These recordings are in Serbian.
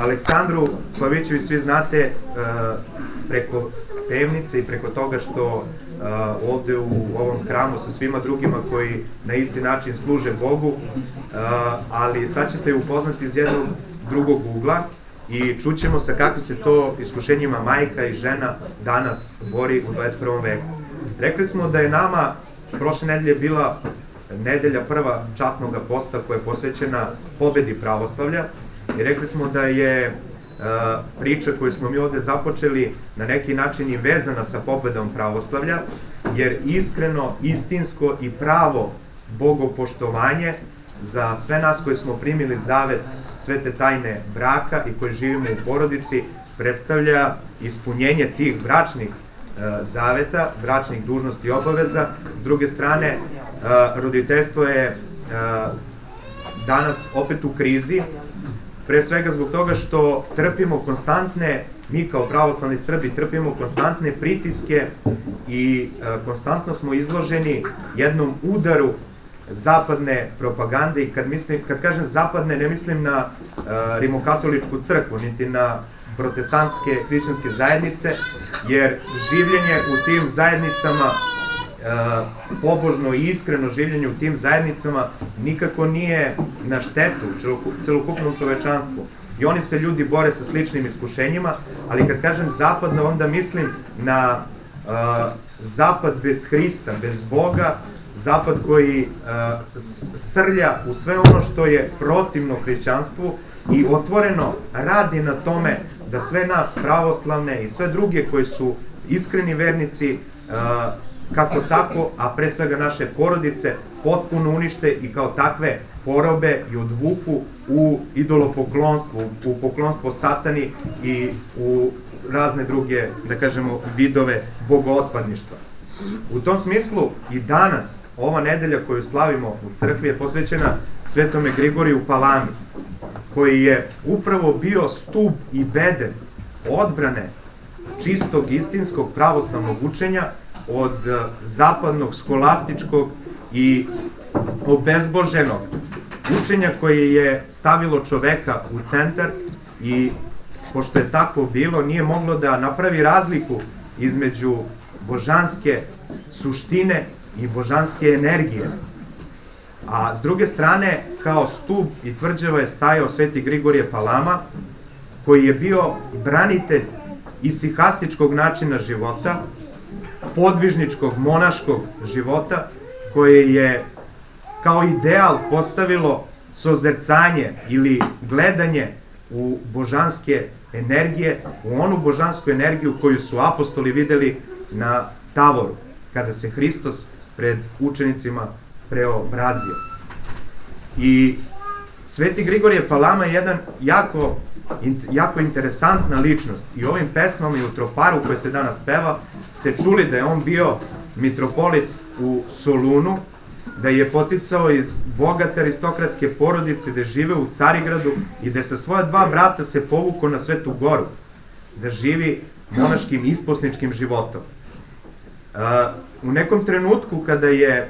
Aleksandru Pavićević svi znate preko pevnice i preko toga što ovde u ovom hramu sa svima drugima koji na isti način služe Bogu, ali sad ćete upoznati iz jednog drugog ugla i čućemo sa kakvim se to iskušenjima majka i žena danas bori u 21. veku. Rekli smo da je nama prošle nedelje bila nedelja prva časnog posta koja je posvećena pobedi pravoslavlja i rekli smo da je priča koju smo mi ovde započeli na neki način i vezana sa pobedom pravoslavlja, jer iskreno, istinsko i pravo bogopoštovanje za sve nas koji smo primili zavet svete tajne braka i koji živimo u porodici predstavlja ispunjenje tih bračnih zaveta, bračnih dužnosti i obaveza. S druge strane, roditeljstvo je danas opet u krizi, pre svega zbog toga što trpimo konstantne, mi kao pravoslavni Srbi trpimo konstantne pritiske i konstantno smo izloženi jednom udaru zapadne propagande i kad kažem zapadne ne mislim na rimokatoličku crkvu, niti na protestantske hrišćanske zajednice, jer življenje u tim zajednicama, pobožno i iskreno življenje u tim zajednicama nikako nije na štetu celokupnom čovečanstvu. I oni se ljudi bore sa sličnim iskušenjima, ali kad kažem zapadno onda mislim na zapad bez Hrista, bez Boga, zapad koji srlja u sve ono što je protivno hrišćanstvu i otvoreno radi na tome da sve nas pravoslavne i sve druge koji su iskreni vernici kako tako, a pre svega naše porodice, potpuno unište i kao takve porobe i odvuku u idolopoklonstvo, u poklonstvo satani i u razne druge, da kažemo, vidove bogootpadništva. U tom smislu i danas, ova nedelja koju slavimo u crkvi je posvećena Svetome Grigoriju Palami, koji je upravo bio stub i bedem odbrane čistog, istinskog pravoslavnog učenja od zapadnog, skolastičkog i obezboženog učenja koje je stavilo čoveka u centar i, pošto je tako bilo, nije moglo da napravi razliku između božanske suštine i božanske energije. A s druge strane, kao stub i tvrđava je stajao Sveti Grigorije Palama, koji je bio branitelj isihastičkog načina života, podvižničkog, monaškog života, koje je kao ideal postavilo sozercanje ili gledanje u božanske energije, u onu božansku energiju koju su apostoli videli na Tavoru, kada se Hristos pred učenicima preobrazio. I Sveti Grigorije Palama je jedan jako interesantna ličnost i ovim pesmama i u troparu koje se danas peva ste čuli da je on bio mitropolit u Solunu, da je poticao iz bogate aristokratske porodice, da žive u Carigradu i da sa svoja dva brata se povukao na Svetu Goru, da živi monaškim isposničkim životom. U nekom trenutku kada je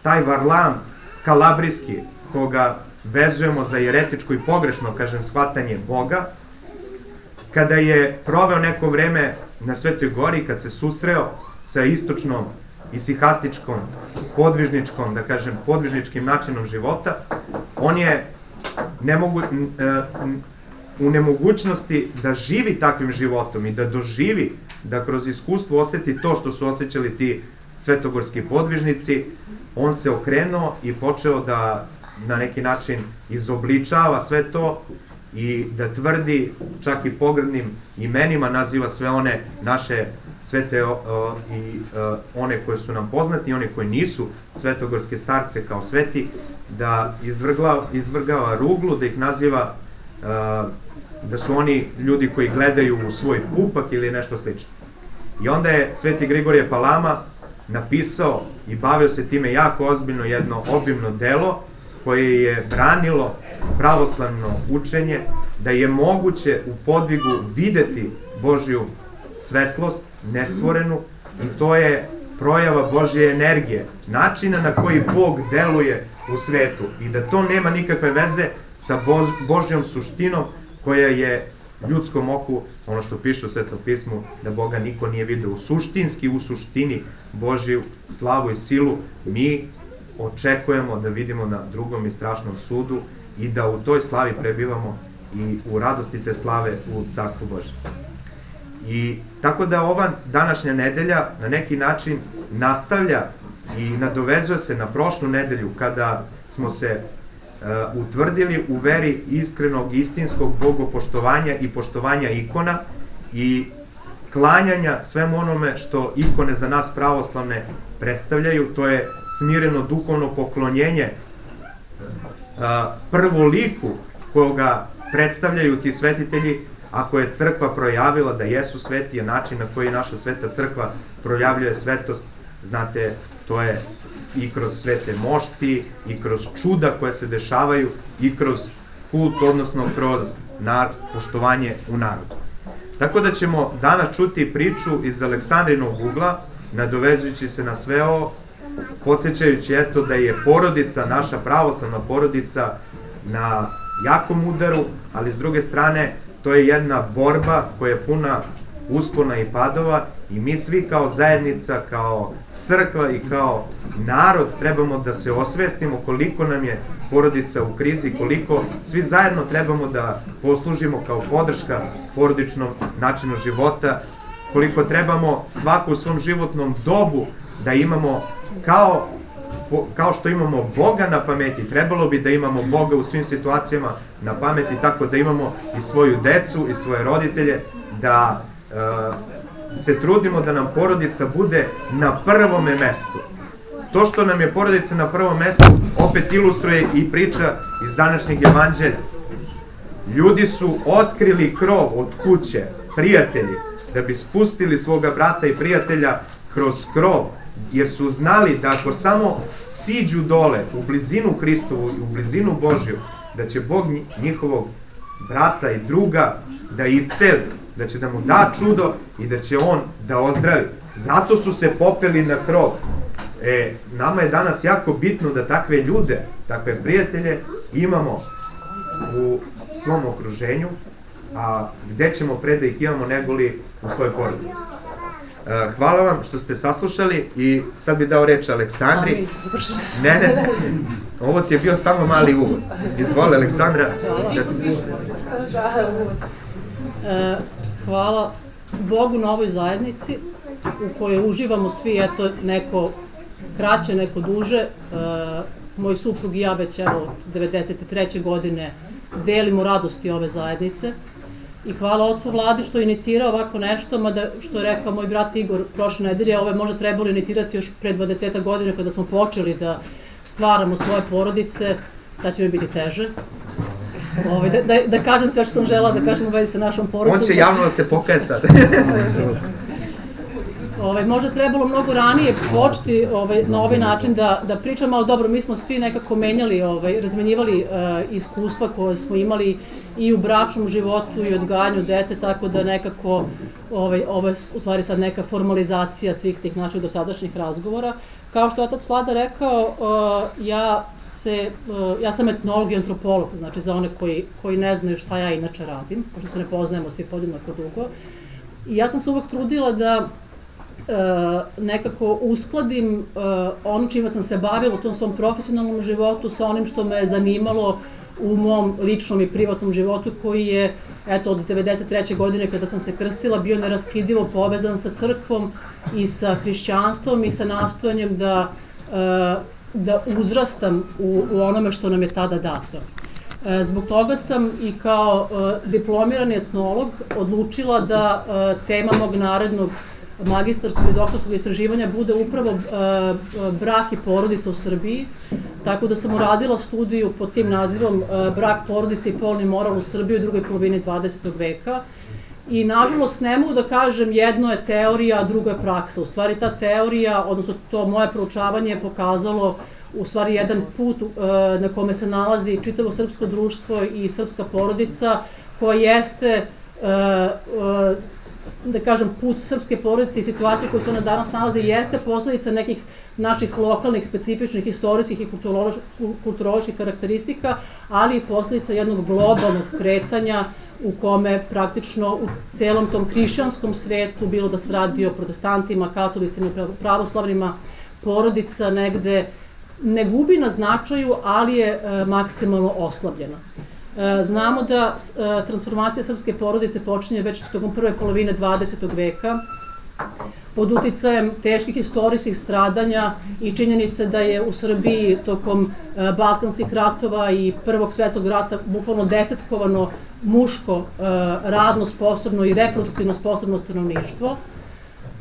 taj Varlam kalabrijski, koga vezujemo za jeretičko i pogrešno, kažem, shvatanje Boga, kada je proveo neko vreme na Svetoj Gori, kad se susreo sa istočnom isihastičkom, podvižničkom, da kažem, podvižničkim načinom života, on je u nemogućnosti da živi takvim životom i da doživi, da kroz iskustvo oseti to što su osjećali ti svetogorski podvižnici, on se okrenuo i počeo da na neki način izobličava sve to i da tvrdi, čak i pogrdnim imenima naziva sve one naše svete i one koje su nam poznati i one koje nisu svetogorske starce kao sveti, da izvrgava ruglu, da ih naziva da su oni ljudi koji gledaju u svoj pupak ili nešto slično. I onda je Sveti Grigorije Palama napisao i bavio se time jako ozbiljno jedno obimno delo koje je branilo pravoslavno učenje, da je moguće u podvigu videti Božju svetlost, nestvorenu, i to je projava Božje energije, načina na koji Bog deluje u svetu i da to nema nikakve veze sa Božjom suštinom koja je ljudskom oku, ono što piše u Svetom pismu, da Boga niko nije vidio. U suštini Božju slavu i silu mi očekujemo da vidimo na drugom i strašnom sudu i da u toj slavi prebivamo i u radosti te slave u Carstvu Božjem. I tako da ova današnja nedelja na neki način nastavlja i nadovezuje se na prošlu nedelju kada smo se utvrdili u veri iskrenog, istinskog bogopoštovanja i poštovanja ikona i klanjanja svemu onome što ikone za nas pravoslavne predstavljaju. To je smireno duhovno poklonjenje prvo liku koga predstavljaju ti svetitelji, ako je crkva projavila da jesu sveti, je način na koji naša sveta crkva projavljuje svetost, znate, to je i kroz svete mošti, i kroz čuda koje se dešavaju, i kroz kult, odnosno kroz poštovanje u narodu. Tako da ćemo danas čuti priču iz Aleksandrinog ugla, nadovezujući se na sve ovo, podsjećajući eto da je porodica, naša pravoslavna porodica, na jakom udaru, ali s druge strane to je jedna borba koja je puna uspona i padova i mi svi kao zajednica, kao crkva i kao narod trebamo da se osvestimo koliko nam je porodica u krizi, koliko svi zajedno trebamo da poslužimo kao podrška porodičnom načinu života, koliko trebamo svako u svom životnom dobu da imamo kao što imamo Boga na pameti, trebalo bi da imamo Boga u svim situacijama na pameti, tako da imamo i svoju decu i svoje roditelje, da se trudimo da nam porodica bude na prvome mestu. To što nam je porodica na prvom mestu opet ilustruje i priča iz današnjeg evanđelja. Ljudi su otkrili krov od kuće, prijatelji, da bi spustili svoga brata i prijatelja kroz krov, jer su znali da ako samo siđu dole u blizinu Hristovu i u blizinu Božju, da će Bog njihovog brata i druga da isceli, da će da mu da čudo i da će on da ozdravi. Zato su se popeli na krov. Nama je danas jako bitno da takve ljude, takve prijatelje imamo u svom okruženju, a gde ćemo pre da ih imamo negoli u svojoj porodici. Hvala vam što ste saslušali i sad bih dao reč Aleksandri. Ne, ovo ti je bio samo mali uvod. Izvoli, Aleksandra. Hvala Bogu na ovoj zajednici u kojoj uživamo svi, eto, neko kraće, neko duže. Moj suprug i ja već, evo, 93. godine delimo radosti ove zajednice. I hvala Otcu Vladi što je inicirao ovako nešto, mada što je rekao moj brat Igor prošle nedelje, ovo je možda trebalo inicirati još pre 20 godina kada smo počeli da stvaramo svoje porodice, sad će mi biti teže. Da kažem sve što sam žela da kažem u vezi sa našom porodicom. On će javno da se pokaje sad. Možda trebalo mnogo ranije početi na ovaj način da pričamo, ali dobro, mi smo svi nekako menjali, razmenjivali iskustva koje smo imali i u bračnom životu i odgajanju dece, tako da nekako ovo je u stvari sad neka formalizacija svih tih naših dosadašnjih razgovora. Kao što je otac Vlada rekao, ja sam etnolog i antropolog, znači za one koji ne znaju šta ja inače radim, pošto se ne poznajemo svi podjednako dugo. I ja sam se uvek trudila da nekako uskladim ono čime sam se bavila u tom svom profesionalnom životu sa onim što me je zanimalo u mom ličnom i privatnom životu, koji je, eto, od 93. godine kada sam se krstila, bio neraskidivo povezan sa crkvom i sa hrišćanstvom i sa nastojanjem da uzrastam u onome što nam je tada dato. Zbog toga sam i kao diplomirani etnolog odlučila da tema mog narednog magistarskog i doktorskog istraživanja bude upravo brak i porodica u Srbiji, tako da sam uradila studiju pod tim nazivom Brak, porodica i polni moral u Srbiji u drugoj polovini 20. veka. I nažalost ne mogu da kažem jedno je teorija, a drugo je praksa. U stvari ta teorija, odnosno to moje proučavanje je pokazalo u stvari jedan put na kome se nalazi čitavo srpsko društvo i srpska porodica, koja jeste, da kažem, put srpske porodice i situacije koje se ona danas nalaze jeste posledica nekih naših lokalnih, specifičnih, istorijskih i kulturoloških karakteristika, ali i posledica jednog globalnog kretanja u kome praktično u celom tom hrišćanskom svetu, bilo da se radi o protestantima, katolicima, pravoslavnima, porodica negde ne gubi na značaju, ali je maksimalno oslabljena. Znamo da transformacija srpske porodice počinje već tokom prve polovine 20. veka, pod uticajem teških istorijskih stradanja i činjenice da je u Srbiji tokom balkanskih ratova i Prvog svjetskog rata bukvalno desetkovano muško, radno sposobno i reproduktivno sposobno stanovništvo,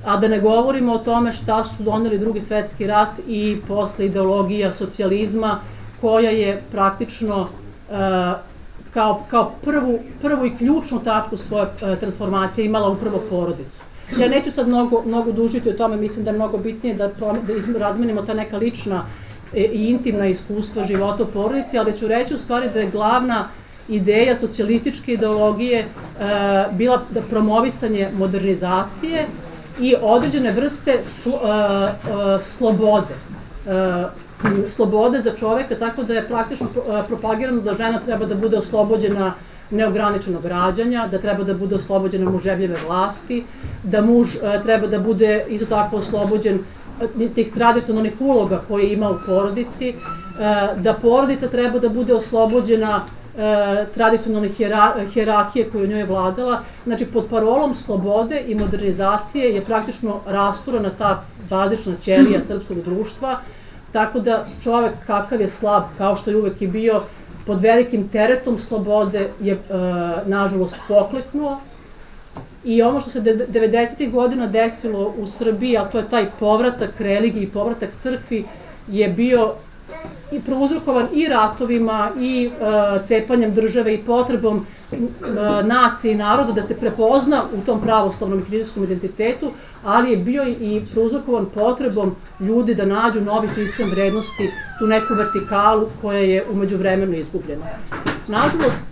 a da ne govorimo o tome šta su doneli Drugi svjetski rat i posle ideologija socijalizma, koja je praktično kao prvu i ključnu tačku svoje transformacije imala upravo porodicu. Ja neću sad mnogo dužiti o tome, mislim da je mnogo bitnije da razmenimo ta neka lična i intimna iskustva života u porodici, ali ću reći u stvari da je glavna ideja socijalističke ideologije bila da promovisanje modernizacije i određene vrste slobode za čoveka, tako da je praktično propagirano da žena treba da bude oslobođena neograničenog rađanja, da treba da bude oslobođena muževljive vlasti, da muž treba da bude isto tako oslobođen tih tradicionalnih uloga koje ima u porodici, da porodica treba da bude oslobođena tradicionalne hijerarhije koju njoj je vladala. Znači, pod parolom slobode i modernizacije je praktično rasturana ta bazična ćelija srpskog društva, tako da čovek kakav je slab, kao što je uvek i bio, pod velikim teretom slobode je, nažalost, pokleknuo. I ono što se 90. godina desilo u Srbiji, a to je taj povratak religiji i povratak crkvi, je bio i prouzrokovan i ratovima i cepanjem države i potrebom nacije i naroda da se prepozna u tom pravoslavnom i hrišćanskom identitetu, ali je bio i prouzrokovan potrebom ljudi da nađu novi sistem vrednosti, tu neku vertikalu koja je umeđu vremenu izgubljena. Nažalost,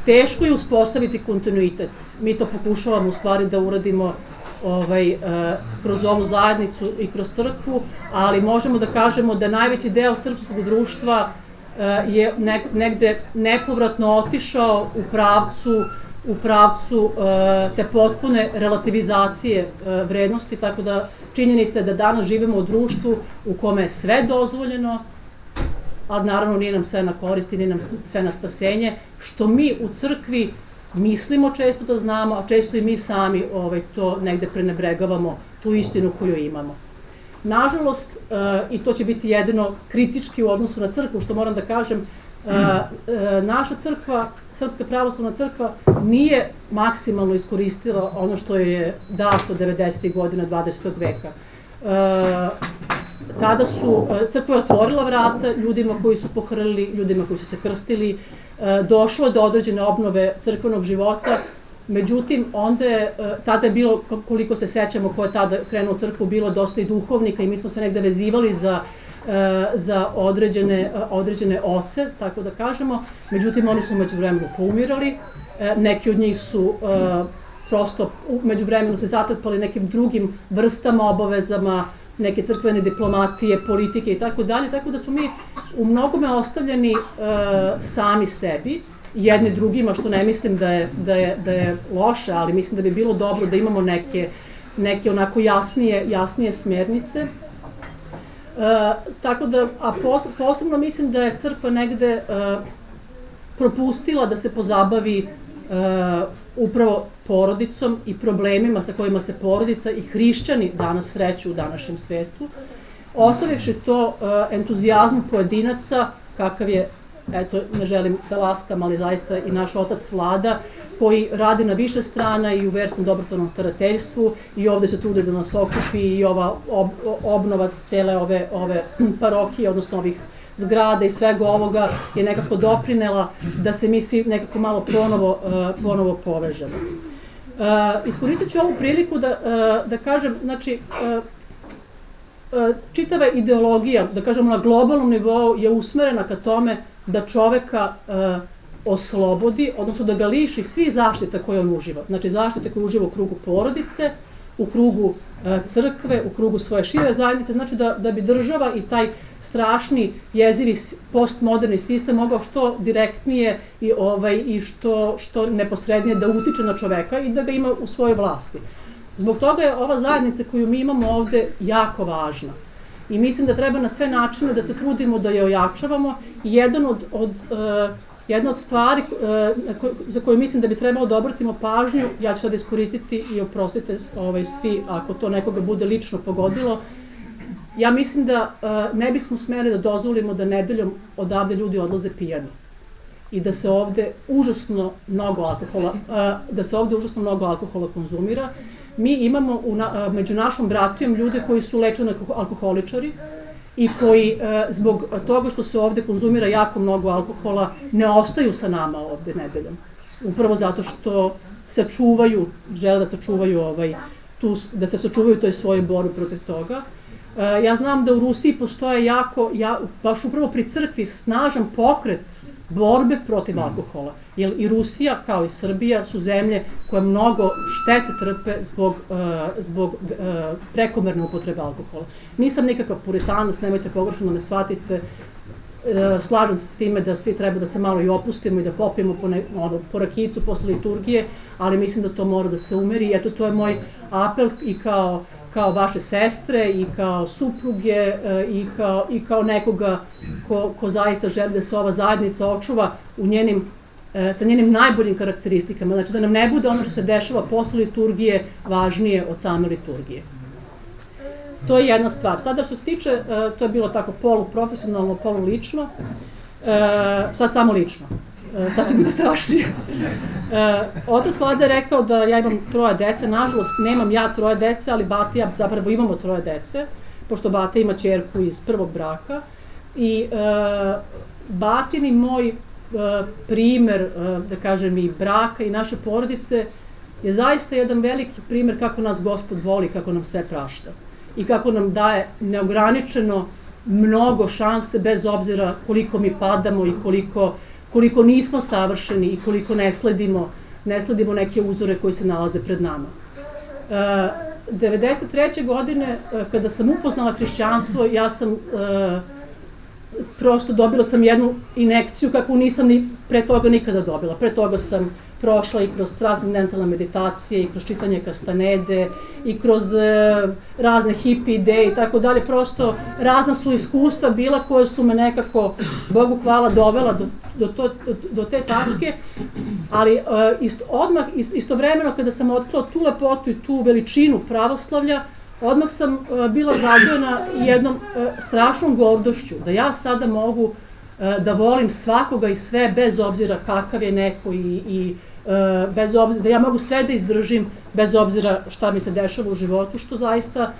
teško je uspostaviti kontinuitet. Mi to pokušavamo u stvari da uradimo kroz ovu zajednicu i kroz crkvu, ali možemo da kažemo da najveći deo srpskog društva je negde nepovratno otišao u pravcu te potpune relativizacije vrednosti, tako da činjenica je da danas živimo u društvu u kome je sve dozvoljeno, a naravno nije nam sve na korist i nije nam sve na spasenje, što mi u crkvi mislimo često da znamo, a često i mi sami to negde prenebregavamo, tu istinu koju imamo. Nažalost, i to će biti jedino kritički u odnosu na crkvu, što moram da kažem, naša crkva, Srpska pravoslavna crkva, nije maksimalno iskoristila ono što je dato 90. godina 20. veka. Tada crkva je otvorila vrata ljudima koji su pohrlili, ljudima koji su se krstili, došlo je do određene obnove crkvenog života, međutim, tada je bilo, koliko se sećamo ko je tada krenuo u crkvu, bilo dosta i duhovnika i mi smo se negde vezivali za određene oce, tako da kažemo, međutim, oni su umeđu vremenu poumirali, neki od njih su prosto umeđu vremenu se zatrpali nekim drugim vrstama, obavezama, neke crkvene diplomatije, politike i tako dalje, tako da smo mi u mnogome ostavljeni sami sebi, jedni drugima, što ne mislim da je loše, ali mislim da bi bilo dobro da imamo neke onako jasnije smjernice. Tako da, a posebno mislim da je crkva negde propustila da se pozabavi upravo porodicom i problemima sa kojima se porodica i hrišćani danas sreću u današnjem svetu, ostavivši to entuzijazmu pojedinaca, kakav je, eto, ne želim da laskam, ali zaista i naš otac Vlada, koji radi na više strana i u verskom dobrotvornom starateljstvu i ovde se trude da nas okupi i ova obnova cele ove parohije, odnosno ovih zgrada i svega ovoga je nekako doprinela da se mi svi nekako malo ponovo povežemo. Iskoristit ću ovu priliku da kažem, znači, čitava ideologija, da kažemo na globalnom nivou, je usmerena ka tome da čoveka oslobodi, odnosno da ga liši svih zaštita koje on uživa. Znači, zaštite koje uživa u krugu porodice, u krugu crkve, u krugu svoje šire zajednice, znači da bi država i taj strašni, jezivi postmoderni sistem mogao što direktnije i što neposrednije da utiče na čoveka i da ga ima u svojoj vlasti. Zbog toga je ova zajednica koju mi imamo ovde jako važna. I mislim da treba na sve načine da se trudimo da je ojačavamo i jedna od stvari za koju mislim da bi trebalo da obratimo pažnju, ja ću sad iskoristiti i oprostite svi ako to nekoga bude lično pogodilo, ja mislim da ne bismo smeli da dozvolimo da nedeljom odavde ljudi odlaze pijani i da se ovde užasno mnogo alkohola konzumira. Mi imamo među našom bratijom ljude koji su lečeni alkoholičari i koji zbog toga što se ovde konzumira jako mnogo alkohola ne ostaju sa nama ovde nedeljom. Upravo zato što žele da sačuvaju toj svojoj borbi protiv toga. Ja znam da u Rusiji postoje baš upravo pri crkvi, snažan pokret borbe protiv alkohola. Jer i Rusija, kao i Srbija, su zemlje koje mnogo štete trpe zbog prekomerne upotrebe alkohola. Nisam nikakav puritanac, nemojte pogrešno da me shvatite, slažem se s time da svi treba da se malo i opustimo i da popijemo po rakijicu posle liturgije, ali mislim da to mora da se umeri i eto to je moj apel i kao vaše sestre i kao supruge i kao nekoga ko zaista želi da se ova zajednica očuva sa njenim najboljim karakteristikama. Znači da nam ne bude ono što se dešava posle liturgije važnije od same liturgije. To je jedna stvar. Sada što se tiče, to je bilo tako poluprofesionalno, polulično, sad samo lično. Sad će biti strašnije. Otac Vlada je rekao da ja imam 3 dece, nažalost nemam ja 3 dece, ali Bata i ja zapravo imamo 3 dece, pošto Bata ima ćerku iz prvog braka i Batin i moj primer, da kažem, i braka i naše porodice je zaista jedan veliki primer kako nas Gospod voli, kako nam sve prašta i kako nam daje neograničeno mnogo šanse bez obzira koliko mi padamo i koliko nismo savršeni i koliko ne sledimo neke uzore koji se nalaze pred nama. 1993. godine, kada sam upoznala hrišćanstvo, ja sam prosto dobila sam jednu injekciju kakvu nisam ni pre toga nikada dobila. Pre toga sam prošla i kroz transcendentalne meditacije i kroz čitanje Kastanede i kroz razne hippie ideje i tako dalje. Prosto razna su iskustva bila koje su me nekako, Bogu hvala, dovela do te tačke, ali istovremeno kada sam otkrila tu lepotu i tu veličinu pravoslavlja, odmah sam bila zadojena jednom strašnom gordošću, da ja sada mogu da volim svakoga i sve bez obzira kakav je neko i bez obzira, da ja mogu sve da izdržim bez obzira šta mi se dešava u životu, što zaista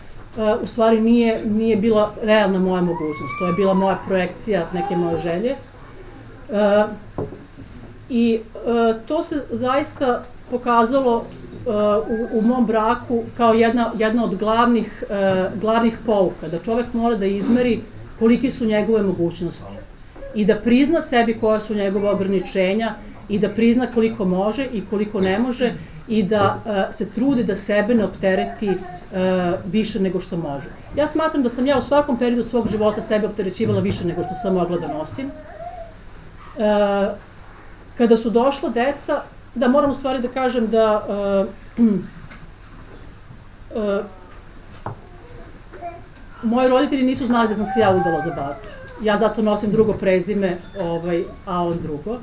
u stvari nije bila realna moja mogućnost, to je bila moja projekcija neke moje želje. I to se zaista pokazalo u mom braku kao jedna od glavnih pouka, da čovek mora da izmeri kolike su njegove mogućnosti i da prizna sebi koja su njegove ograničenja i da prizna koliko može i koliko ne može i da se trudi da sebe ne optereti više nego što može. Ja smatram da sam ja u svakom periodu svog života sebe opterećivala više nego što sam mogla da nosim. Kada su došla deca, da moram u stvari da kažem da moji roditelji nisu znali da sam se ja udala za Batu. Ja zato nosim drugo prezime, a on drugo.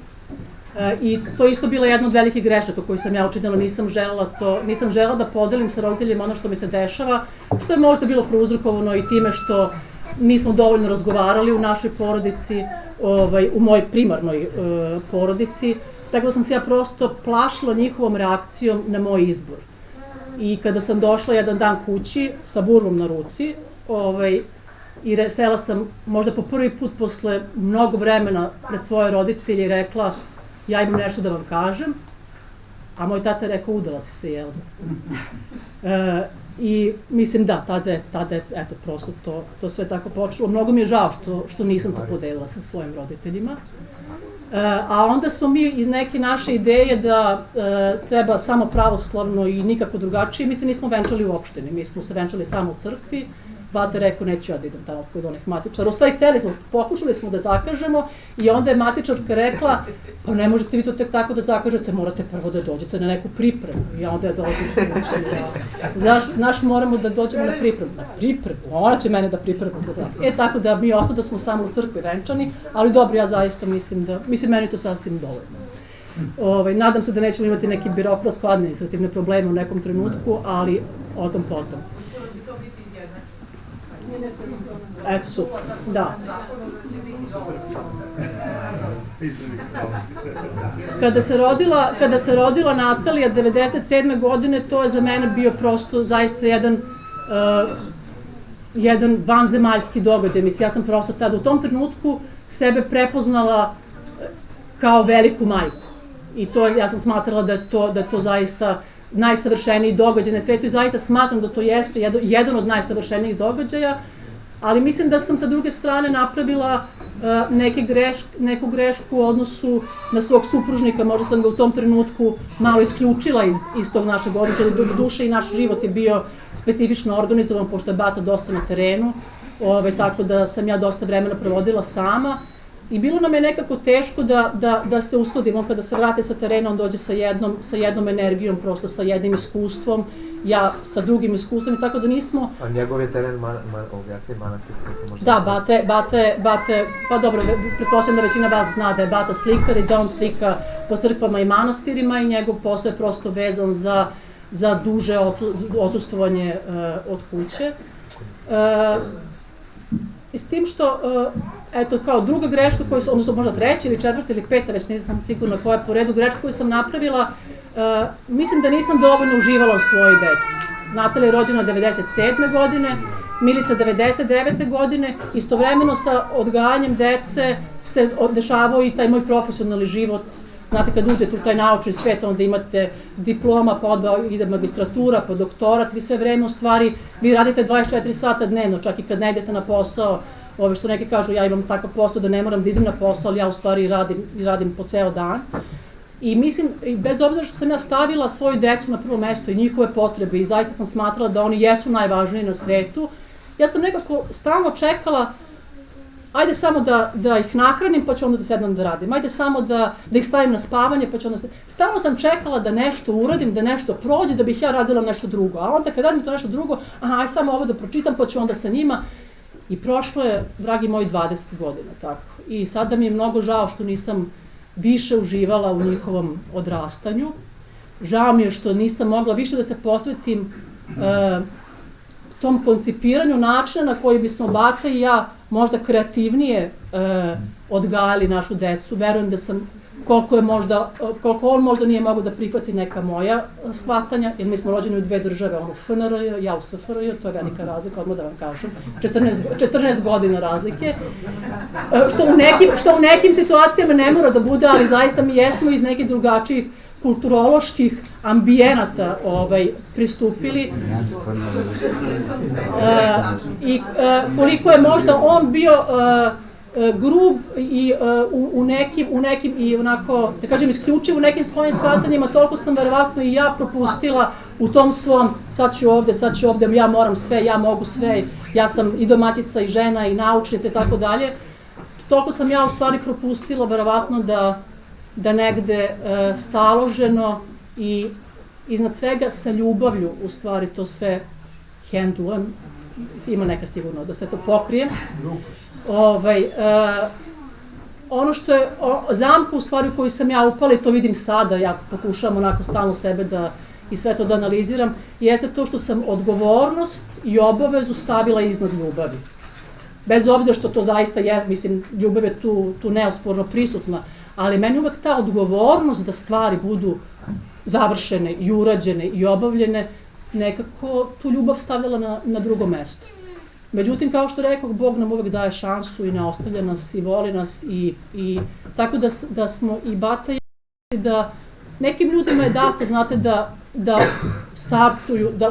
I to je isto bila jedna od velikih grešaka koju sam ja učinila, nisam želela da podelim sa roditeljima ono što mi se dešava, što je možda bilo prouzrokovano i time što nismo dovoljno razgovarali u našoj porodici, u mojoj primarnoj porodici, tako da sam se ja prosto plašila njihovom reakcijom na moj izbor. I kada sam došla jedan dan kući sa burlom na ruci, i sela sam možda po prvi put posle mnogo vremena pred svoje roditelje i rekla ja imam nešto da vam kažem, a moj tata je rekao udala si se, jel? I mislim da, tada je, eto, prosto to sve tako počelo. Mnogo mi je žao što nisam to podelila sa svojim roditeljima. A onda smo mi iz neke naše ideje da treba samo pravoslavno i nikako drugačije, mi se nismo venčali uopšte, mi smo se venčali samo u crkvi, Bata rekao, neću ja da idem tamo kod onih matičara. U stvari, pokušali smo da zakažemo i onda je matičarka rekla, pa ne možete vi to tek tako da zakažete, morate prvo da dođete na neku pripremu. I onda ja dolazim kući. Znaš, moramo da dođemo na pripremu. Na pripremu? Ona će mene da priprema za brak. Tako da mi ostao da smo samo u crkvi venčani, ali dobro, ja zaista mislim meni to sasvim dovoljno. Nadam se da nećemo imati neki birokratsko-administrativne probleme u nekom trenutku, ali o tom potom. Eto, super, da. Kada se rodila Natalija 97. godine, to je za mene bio prosto zaista jedan vanzemaljski događaj. Mislim, ja sam prosto tada u tom trenutku sebe prepoznala kao veliku majku. I to ja sam smatrala da je to zaista najsavršeniji događaj na svetu i zaista smatram da to jeste jedan od najsavršenijih događaja, ali mislim da sam sa druge strane napravila neku grešku u odnosu na svog supružnika, možda sam ga u tom trenutku malo isključila iz tog našeg odnosa, do duše i naš život je bio specifično organizovan, pošto je Bata dosta na terenu, tako da sam ja dosta vremena provodila sama. I bilo nam je nekako teško da se uskladimo, kada se vrate sa terena, on dođe sa jednom energijom, prosto sa jednim iskustvom, ja sa drugim iskustvom i tako da nismo... A njegov je teren, objasni, manastir? Da, Bate, pa dobro, pretpostavljam da većina vas zna da je Bata slikar i da on slika po crkvama i manastirima i njegov posao je prosto vezan za duže odsustvovanje od kuće. I s tim što, eto, kao druga greška koju sam, odnosno možda treća ili četvrta ili peta, već nisam sigurna koja je po redu, greška koju sam napravila, mislim da nisam dovoljno uživala u svojoj deci. Natalija je rođena 97. godine, Milica 99. godine, istovremeno sa odgajanjem dece se dešavao i taj moj profesionalni život. Znate, kad uđete u taj naučni svet, onda imate diploma, pa onda ide magistratura, pa doktorat, vi sve vreme u stvari, vi radite 24 sata dnevno, čak i kad ne idete na posao, što neki kažu, ja imam takav posao da ne moram da idem na posao, ali ja u stvari radim po ceo dan. I mislim, bez obzira što sam ja stavila svoju decu na prvo mesto i njihove potrebe i zaista sam smatrala da oni jesu najvažniji na svetu, ja sam nekako stalno čekala, ajde samo da ih nahranim pa ću onda da sednem da radim, ajde samo da ih stavim na spavanje pa ću onda Stalno sam čekala da nešto uradim, da nešto prođe, da bih ja radila nešto drugo, a onda kad radim to nešto drugo, ajde samo ovo da pročitam pa ću onda sa njima. I prošlo je, dragi moji, 20 godina, tako. I sada mi je mnogo žao što nisam više uživala u njihovom odrastanju. Žao mi je što nisam mogla više da se posvetim tom koncipiranju načina na koji bismo Bata i ja možda kreativnije odgajali našu decu. Verujem da sam, koliko on možda nije mogao da prihvati neka moja shvatanja, jer mi smo rođeni u dve države, on u FNRJ, ja u SFRJ, to je velika razlika, odmah da vam kažem, 14 godina razlike, što u nekim situacijama ne mora da bude, ali zaista mi jesmo iz nekih drugačijih kulturoloških ambijenata pristupili i koliko je možda on bio grub i u nekim i onako, da kažem, isključiv u nekim svojim shvatanjima, toliko sam verovatno i ja propustila u tom svom sad ću ovde, ja moram sve, ja mogu sve, ja sam i domaćica i žena i naučnica i tako dalje. Toliko sam ja u stvari propustila verovatno da negde staloženo i iznad svega sa ljubavlju u stvari to sve hendlujem, ima neka sigurno da sve to pokrijem. Ono što je zamka u stvari u koju sam ja upala i to vidim sada, ja pokušavam onako stalno sebe i sve to da analiziram, jeste to što sam odgovornost i obavezu stavila iznad ljubavi. Bez obzira što to zaista je, mislim, ljubav je tu neosporno prisutna, ali meni uvek ta odgovornost da stvari budu završene i urađene i obavljene, nekako tu ljubav stavljala na drugo mesto. Međutim, kao što rekao, Bog nam uvek daje šansu i ne ostavlja nas i voli nas i tako da smo i Bata i da nekim ljudima je dato, znate, da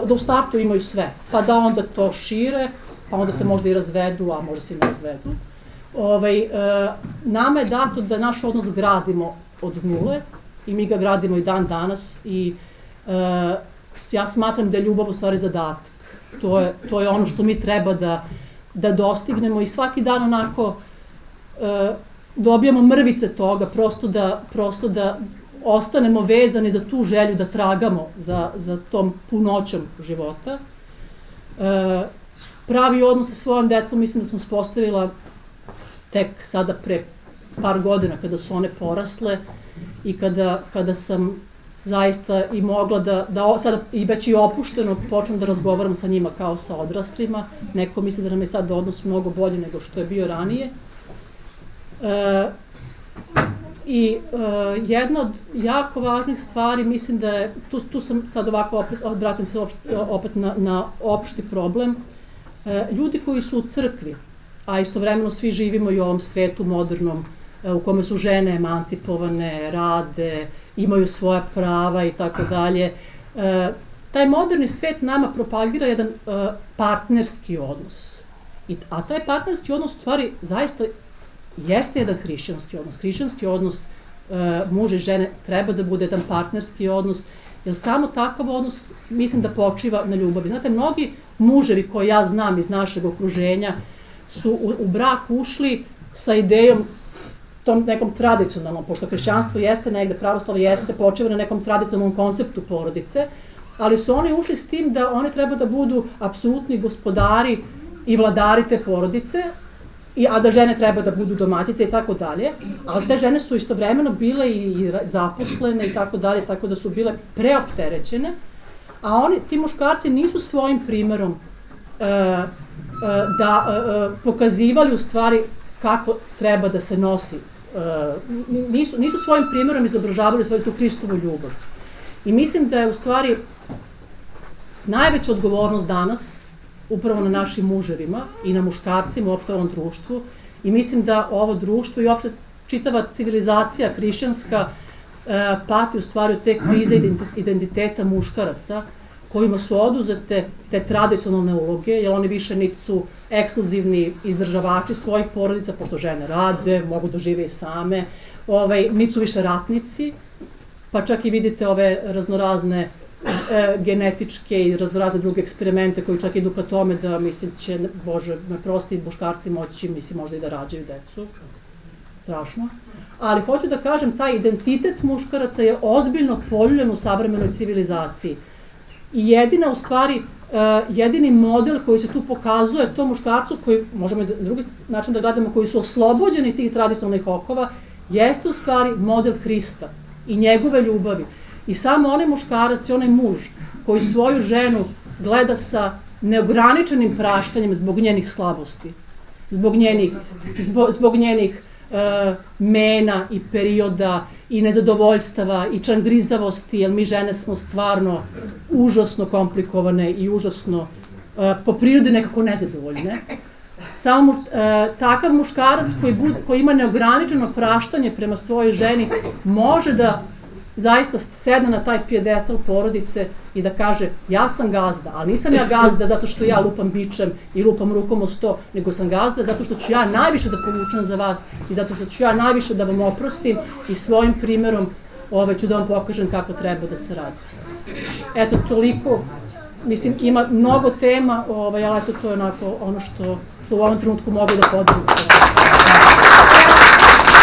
u startu imaju sve, pa da onda to šire, pa onda se možda i razvedu, a možda se i ne razvedu. Nama je dato da naš odnos gradimo od nule i mi ga gradimo i dan danas i ja smatram da je ljubav u stvari zadatak. to je ono što mi treba da dostignemo i svaki dan onako dobijamo mrvice toga, prosto da ostanemo vezani za tu želju da tragamo za tom punoćom života. Pravi odnos sa svojom decom mislim da smo uspostavila tek sada pre par godina kada su one porasle i kada sam zaista i mogla da sada i već i opušteno počnem da razgovaram sa njima kao sa odraslima. Neko misli da nam je sad odnos mnogo bolji nego što je bio ranije. I jedna od jako važnih stvari, mislim da je, tu sam sad ovako, vraćam se opet na opšti problem, ljudi koji su u crkvi, a istovremeno svi živimo i u ovom svetu modernom, u kome su žene emancipovane, rade, imaju svoja prava i tako dalje. Taj moderni svet nama propagira jedan partnerski odnos. A taj partnerski odnos u stvari zaista jeste jedan hrišćanski odnos. Hrišćanski odnos muža i žene treba da bude jedan partnerski odnos, jer samo takav odnos mislim da počiva na ljubavi. Znate, mnogi muževi koje ja znam iz našeg okruženja su u brak ušli sa idejom tom nekom tradicionalnom, pošto hrišćanstvo jeste negde, pravoslavlje jeste, počiva na nekom tradicionalnom konceptu porodice, ali su oni ušli s tim da oni treba da budu apsolutni gospodari i vladari te porodice, a da žene treba da budu domaćice i tako dalje, ali te žene su istovremeno bile i zaposlene i tako dalje, tako da su bile preopterećene, a oni, ti muškarci nisu svojim primerom pokazivali u stvari kako treba da se nosi. Nisu svojim primjerom izobražavali svoju tu Hristovu ljubav. I mislim da je u stvari najveća odgovornost danas upravo na našim muževima i na muškarcima uopšte u ovom društvu. I mislim da ovo društvo i uopšte čitava civilizacija hrišćanska pati u stvari od te krize identiteta muškaraca kojima su oduzete te tradicionalne uloge, jer oni više niti su ekskluzivni izdržavači svojih porodica, pošto žene rade, mogu da žive i same, niti su više ratnici, pa čak i vidite ove raznorazne genetičke i raznorazne druge eksperimente koji čak idu ka tome da, mislim, će, Bože, me prosti, muškarci moći, mislim, možda i da rađaju decu. Strašno. Ali hoću da kažem, taj identitet muškaraca je ozbiljno poljuljen u savremenoj civilizaciji. I jedina, u stvari, jedini model koji se tu pokazuje, to muškarcu koji, možemo i na drugi način da gledamo, koji su oslobođeni tih tradicionalnih okova, jeste u stvari model Hrista i njegove ljubavi. I samo onaj muškarac i onaj muž koji svoju ženu gleda sa neograničenim praštanjem zbog njenih slabosti, zbog njenih mena i perioda i nezadovoljstava i čangrizavosti, jer mi žene smo stvarno užasno komplikovane i užasno po prirodi nekako nezadovoljne. Samo takav muškarac koji ima neograničeno praštanje prema svojoj ženi može da zaista sedne na taj pijedestal porodice i da kaže ja sam gazda, ali nisam ja gazda zato što ja lupam bičem i lupam rukom o sto, nego sam gazda zato što ću ja najviše da povučem za vas i zato što ću ja najviše da vam oprostim i svojim primerom ću da vam pokažem kako treba da se radi. Eto, toliko, mislim, ima mnogo tema, ali eto, to je onako ono što u ovom trenutku mogu da podelim.